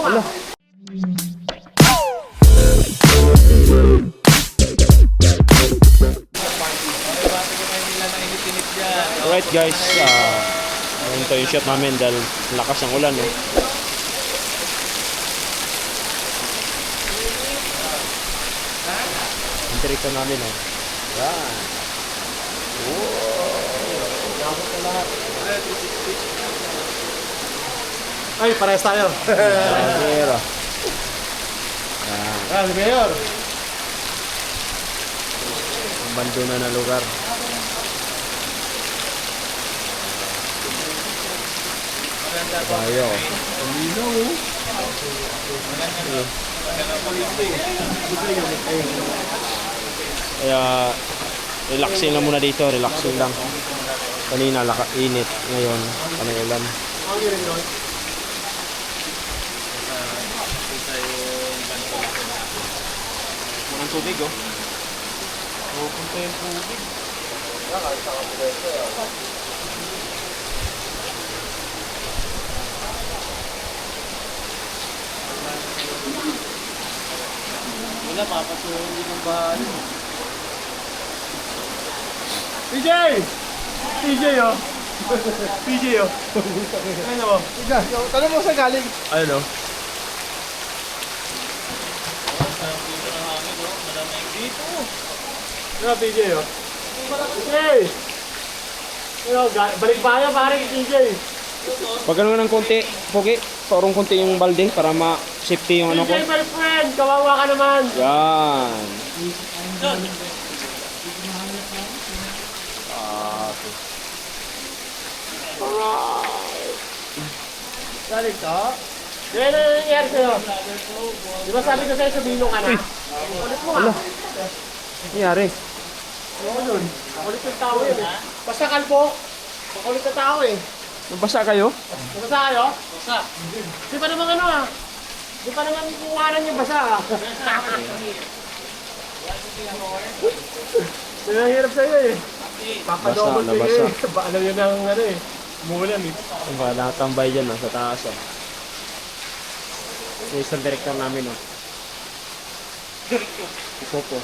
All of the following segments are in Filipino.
Ala. Alright guys, ito yung shot namin dahil lakas ng ulan. Ito namin. Yan. Ay, parehas tayo. Pero Mayor. abandona na lugar. Tayo. Kaya relaxing lang muna dito, relaxing lang. Kanina init, ngayon panay ulan. Ang tubig punta yung tubig. Wala, papasuhin din ng bahay. PJ! PJ PJ Ano mo? Tanong mo sa galing. Ano? Ano PJ PJ! Balik bayo pare PJ. Pag ano ng konti, Pogi, paurong konti yung balde para ma-safety yung ano ko. PJ my friend, kawawa ka naman. Yan. Galing to? Yan ang nangyayari sa'yo. Di ba sabi ko sa'yo sumino ka na? Ulit mo nga. Nangyari. Oo yun. Makulit yung tao yun Basta kalbo. Makulit na tao Nabasa kayo? Nabasa kayo? Basa. Di pa naman Di pa naman kuwanan yung basa Yan ang hirap sa'yo Papadobol Nabasa. Alam yun ang umuulan Ang ba, nakatambay dyan sa taas. Yung isang director namin. Popo.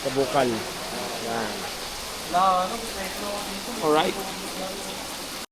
Kabukal. Yan. Alright.